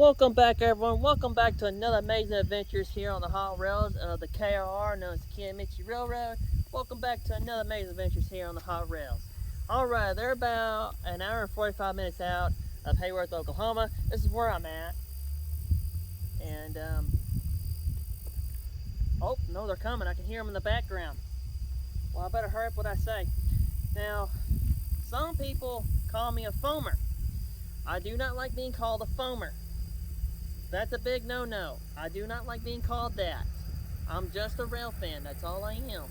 Welcome back, everyone. Welcome back to another amazing adventures here on the hot rails of the KRR, known as the Kiamichi Railroad. Welcome back to another amazing adventures here on the hot rails. All right, they're about an hour and 45 minutes out of Hayworth, Oklahoma. This is where I'm at, and oh no, they're coming. I can hear them in the background. Well, I better hurry up what I say. Now, some people call me a foamer. I do not like being called a foamer. That's a big no-no. I do not like being called that. I'm just a rail fan. That's all I am.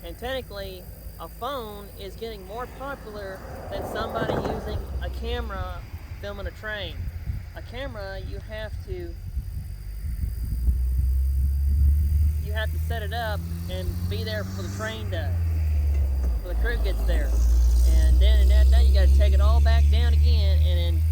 And technically, a phone is getting more popular than somebody using a camera filming a train. A camera, you have to set it up and be there for the train does, for the crew gets there, and then in that day you got to take it all back down again and then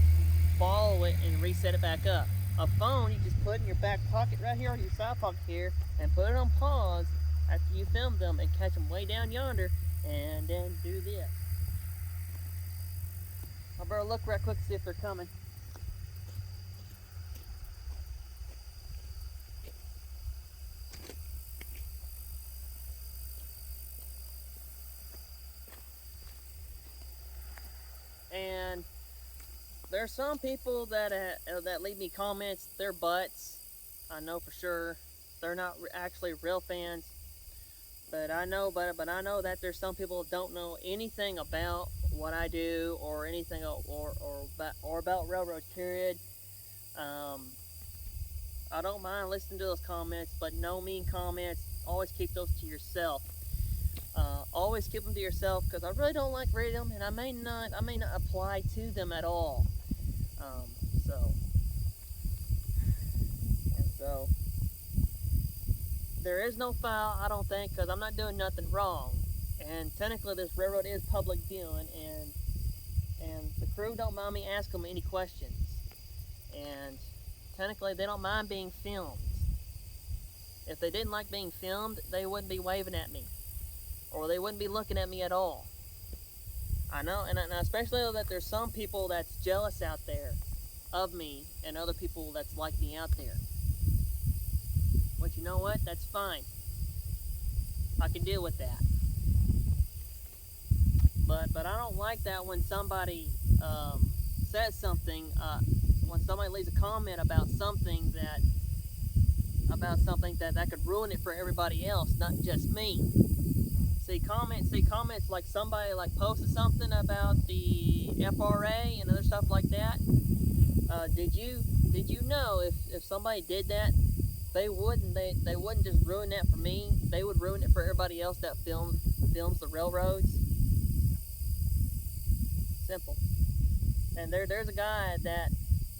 follow it and reset it back up. A phone you just put in your back pocket right here or your side pocket here and put it on pause after you film them and catch them way down yonder and then do this. I better look right quick to see if they're coming. And there's some people that leave me comments. They're butts. I know for sure. They're not actually real fans. But I know that there's some people that don't know anything about what I do or anything or about railroads. Period. I don't mind listening to those comments, but no mean comments. Always keep those to yourself. Always keep them to yourself because I really don't like reading them, and I may not apply to them at all. So there is no foul, I don't think, because I'm not doing nothing wrong. And technically, this railroad is public viewing, and the crew don't mind me asking them any questions. And technically, they don't mind being filmed. If they didn't like being filmed, they wouldn't be waving at me, or they wouldn't be looking at me at all. I know, and especially that there's some people that's jealous out there of me and other people that's like me out there. But you know what? That's fine. I can deal with that. But I don't like that when somebody says something, when somebody leaves a comment about something that could ruin it for everybody else, not just me. See comments like somebody like posted something about the FRA and other stuff like that. Did you know if somebody did that, they wouldn't just ruin that for me. They would ruin it for everybody else that films the railroads. Simple. And there's a guy that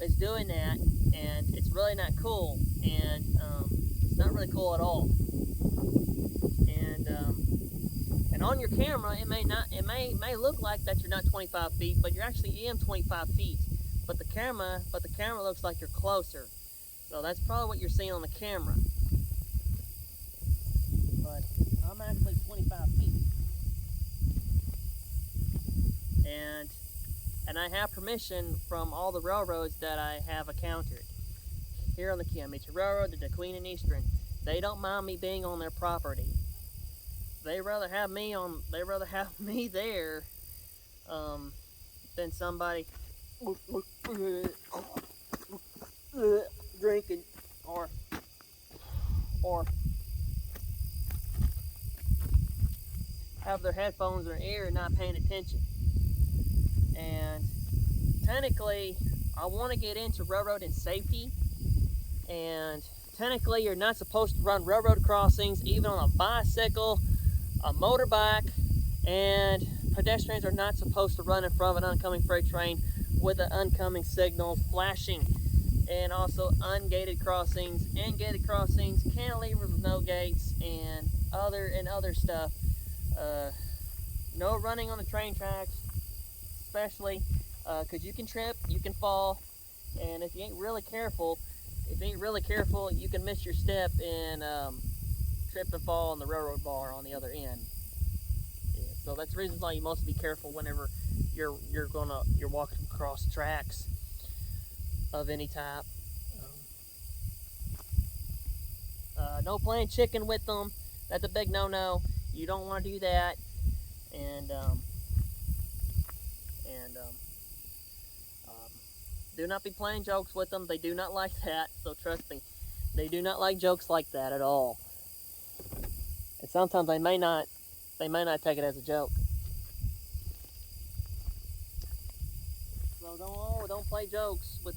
is doing that, and it's really not cool, and it's not really cool at all. And on your camera, it may look like that you're not 25 feet, but you're actually in 25 feet. But the camera looks like you're closer. So that's probably what you're seeing on the camera. But I'm actually 25 feet. And I have permission from all the railroads that I have encountered. Here on the Kiamichi Railroad, the Queen and Eastern, they don't mind me being on their property. They rather have me there than somebody drinking or have their headphones in their ear and not paying attention. And technically, I want to get into railroad and safety. And technically, you're not supposed to run railroad crossings, even on a bicycle, a motorbike, and pedestrians are not supposed to run in front of an oncoming freight train with the oncoming signals flashing. And also ungated crossings and gated crossings, cantilevers with no gates, and other stuff. No running on the train tracks, especially because you can trip, you can fall, and if you ain't really careful, you can miss your step and trip and fall on the railroad bar on the other end. Yeah, so that's the reason why you must be careful whenever you're walking across tracks. of any type. No playing chicken with them. That's a big no-no. You don't want to do that. And do not be playing jokes with them. They do not like that. So trust me, they do not like jokes like that at all. And sometimes they may not take it as a joke. So don't play jokes with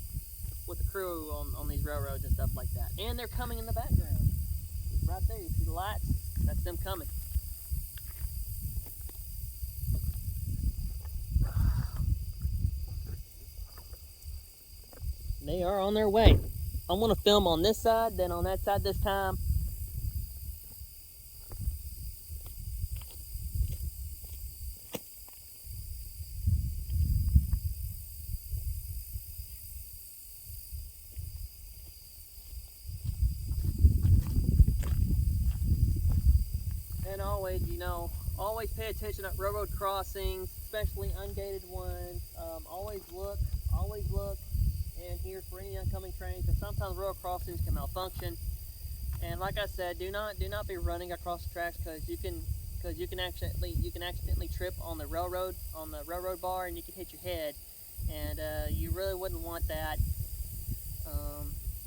the crew on these railroads and stuff like that. And they're coming in the background. It's right there. You see the lights? That's them coming. They are on their way. I want to film on this side, then on that side this time. And always, always pay attention at railroad crossings, especially ungated ones. Always look and hear for any oncoming trains, because sometimes railroad crossings can malfunction. And like I said, do not be running across the tracks, because you can accidentally trip on the railroad bar, and you can hit your head, and you really wouldn't want that.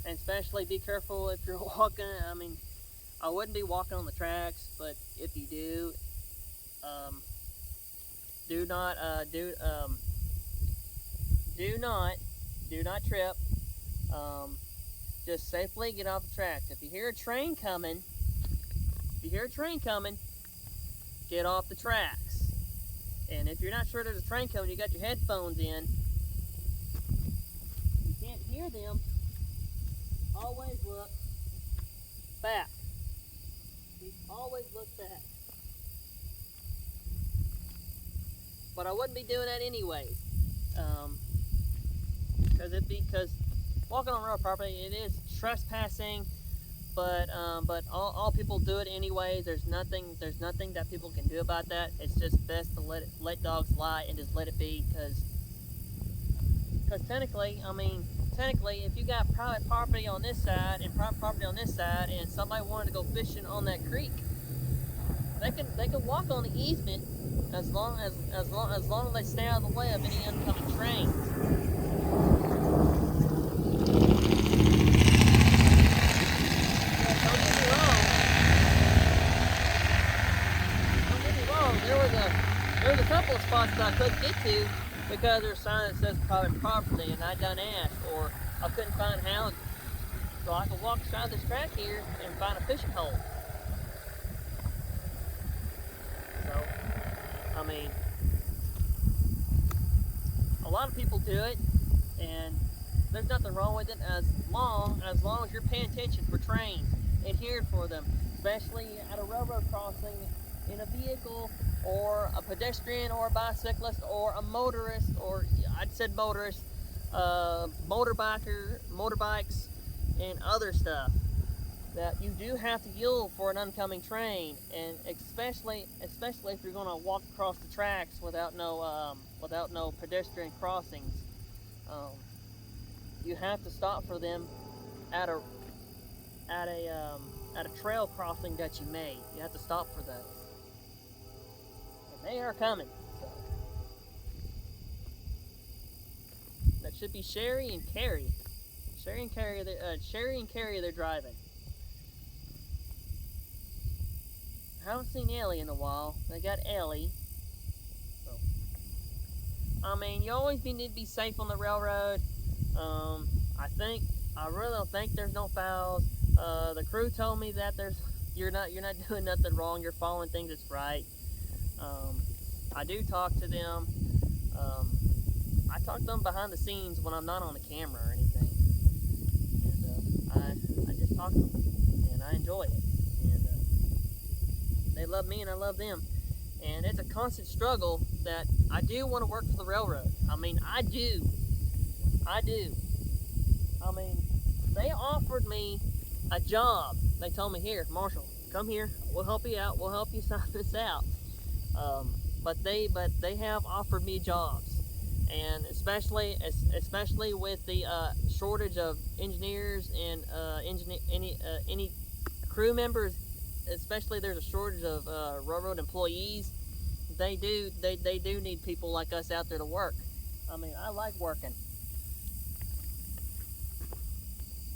And especially be careful if you're walking. I mean, I wouldn't be walking on the tracks, but if you do, do not trip. Just safely get off the tracks. If you hear a train coming, get off the tracks. And if you're not sure there's a train coming, you got your headphones in, you can't hear them, always look back. Always look back. But I wouldn't be doing that anyways. Because walking on railroad property, it is trespassing, but all people do it anyways. There's nothing that people can do about that. It's just best to let dogs lie and just let it be, because technically, if you got private property on this side and private property on this side, and somebody wanted to go fishing on that creek, they could walk on the easement as long as they stay out of the way of any oncoming trains. Don't get me wrong. There was a couple of spots that I couldn't get to because there's a sign that says private property, and I done asked, or I couldn't find houses. So I could walk beside this track here and find a fishing hole. So, a lot of people do it, and there's nothing wrong with it as long as you're paying attention for trains, adhering for them, especially at a railroad crossing, in a vehicle, or a pedestrian, or a bicyclist, or a motorist, or motorbikes, and other stuff. That you do have to yield for an oncoming train, and especially if you're going to walk across the tracks without no pedestrian crossings. You have to stop for them at a trail crossing that you made. You have to stop for those, and they are coming. So that should be Sherry and Carrie. Sherry and Carrie, they're driving. I haven't seen Ellie in a while. They got Ellie. So, you always need to be safe on the railroad. I really don't think there's no fouls. The crew told me that you're not doing nothing wrong. You're following things that's right. I do talk to them. I talk to them behind the scenes when I'm not on the camera or anything. And I just talk to them, and I enjoy it. And they love me, and I love them. And it's a constant struggle that I do want to work for the railroad. I do. They offered me a job. They told me, here, Marshall, come here. We'll help you out. We'll help you sign this out. But they have offered me jobs. and especially with the shortage of engineers and any crew members, especially there's a shortage of railroad employees. They do need people like us out there to work. I mean, I like working.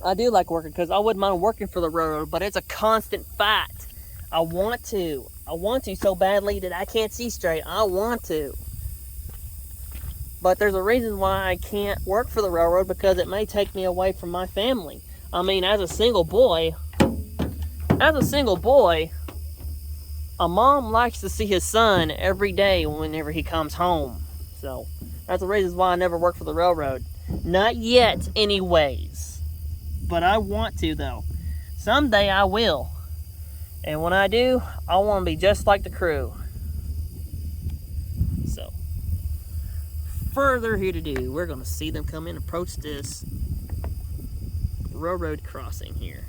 I do like working because I wouldn't mind working for the railroad, but it's a constant fight. I want to so badly that I can't see straight. I want to. But there's a reason why I can't work for the railroad, because it may take me away from my family. I mean, as a single boy, a mom likes to see his son every day whenever he comes home. So that's the reason why I never work for the railroad. Not yet, anyways. But I want to, though. Someday I will. And when I do, I want to be just like the crew. So, further here to do, we're going to see them come in and approach this railroad crossing here.